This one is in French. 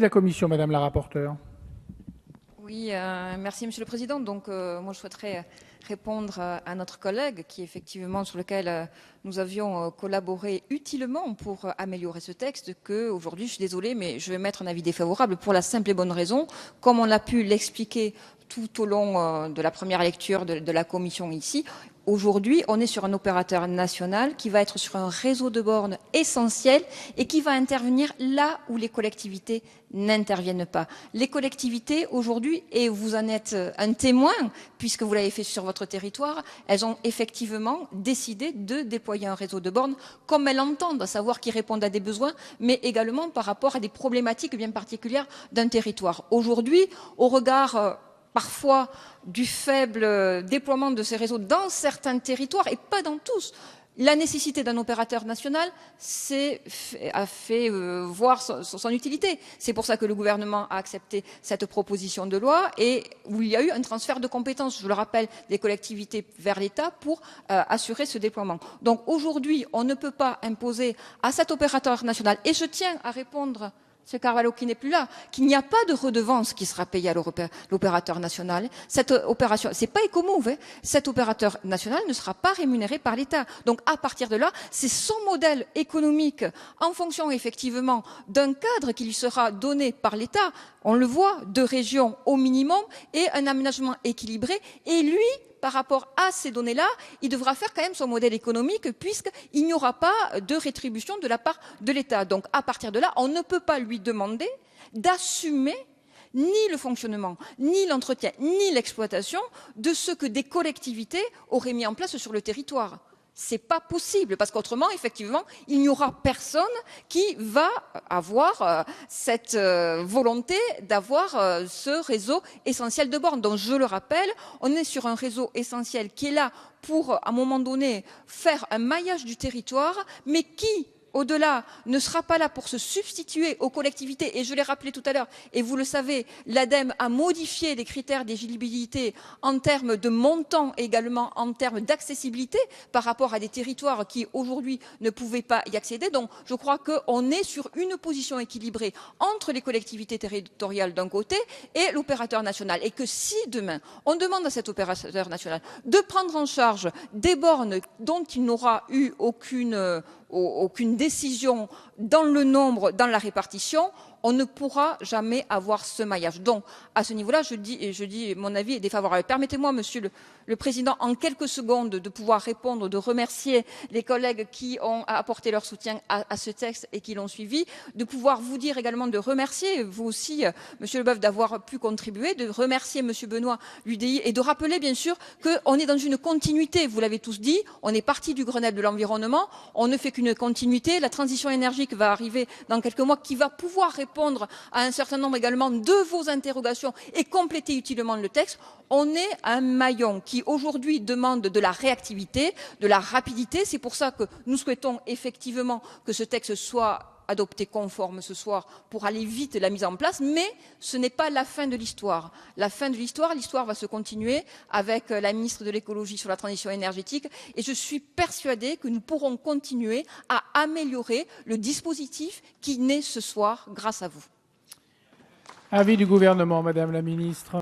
la Commission, Madame la rapporteure. Oui, merci Monsieur le Président. Donc, moi, je souhaiterais répondre à notre collègue sur lequel nous avions collaboré utilement pour améliorer ce texte, que aujourd'hui, je suis désolée, mais je vais mettre un avis défavorable pour la simple et bonne raison, comme on a pu l'expliquer tout au long de la première lecture de la Commission ici. Aujourd'hui, on est sur un opérateur national qui va être sur un réseau de bornes essentiel et qui va intervenir là où les collectivités n'interviennent pas. Les collectivités, aujourd'hui, et vous en êtes un témoin, puisque vous l'avez fait sur votre territoire, elles ont effectivement décidé de déployer un réseau de bornes comme elles l'entendent, à savoir qui répondent à des besoins, mais également par rapport à des problématiques bien particulières d'un territoire. Aujourd'hui, au regard parfois du faible déploiement de ces réseaux dans certains territoires et pas dans tous. La nécessité d'un opérateur national a fait voir son utilité. C'est pour ça que le gouvernement a accepté cette proposition de loi et où il y a eu un transfert de compétences, je le rappelle, des collectivités vers l'État pour assurer ce déploiement. Donc aujourd'hui, on ne peut pas imposer à cet opérateur national, et je tiens à répondre M. Carvalho qui n'est plus là, qu'il n'y a pas de redevance qui sera payée à l'opérateur national. Cette opération, c'est pas Ecomove, hein. Cet opérateur national ne sera pas rémunéré par l'État. Donc à partir de là, c'est son modèle économique en fonction effectivement d'un cadre qui lui sera donné par l'État. On le voit, 2 régions au minimum et un aménagement équilibré. Et lui, par rapport à ces données-là, il devra faire quand même son modèle économique puisqu'il n'y aura pas de rétribution de la part de l'État. Donc, à partir de là, on ne peut pas lui demander d'assumer ni le fonctionnement, ni l'entretien, ni l'exploitation de ce que des collectivités auraient mis en place sur le territoire. C'est pas possible, parce qu'autrement, effectivement, il n'y aura personne qui va avoir cette volonté d'avoir ce réseau essentiel de bornes. Donc, je le rappelle, on est sur un réseau essentiel qui est là pour, à un moment donné, faire un maillage du territoire, mais qui, au-delà, ne sera pas là pour se substituer aux collectivités. Et je l'ai rappelé tout à l'heure, et vous le savez, l'ADEME a modifié les critères d'éligibilité en termes de montant et également en termes d'accessibilité par rapport à des territoires qui, aujourd'hui, ne pouvaient pas y accéder. Donc, je crois qu'on est sur une position équilibrée entre les collectivités territoriales d'un côté et l'opérateur national. Et que si, demain, on demande à cet opérateur national de prendre en charge des bornes dont il n'aura eu aucune décision dans le nombre, dans la répartition, on ne pourra jamais avoir ce maillage. Donc, à ce niveau-là, je dis mon avis est défavorable. Permettez-moi, Monsieur le Président, en quelques secondes, de pouvoir répondre, de remercier les collègues qui ont apporté leur soutien à ce texte et qui l'ont suivi, de pouvoir vous dire également de remercier, vous aussi, Monsieur Leboeuf, d'avoir pu contribuer, de remercier Monsieur Benoît, l'UDI, et de rappeler, bien sûr, qu'on est dans une continuité. Vous l'avez tous dit, on est parti du Grenelle de l'environnement, on ne fait qu'une continuité. La transition énergique va arriver dans quelques mois, qui va pouvoir répondre à un certain nombre également de vos interrogations et compléter utilement le texte. On est un maillon qui aujourd'hui demande de la réactivité, de la rapidité. C'est pour ça que nous souhaitons effectivement que ce texte soit adopté conforme ce soir pour aller vite la mise en place, mais ce n'est pas la fin de l'histoire. La fin de l'histoire va se continuer avec la ministre de l'écologie sur la transition énergétique et je suis persuadée que nous pourrons continuer à améliorer le dispositif qui naît ce soir grâce à vous. Avis du gouvernement, Madame la Ministre.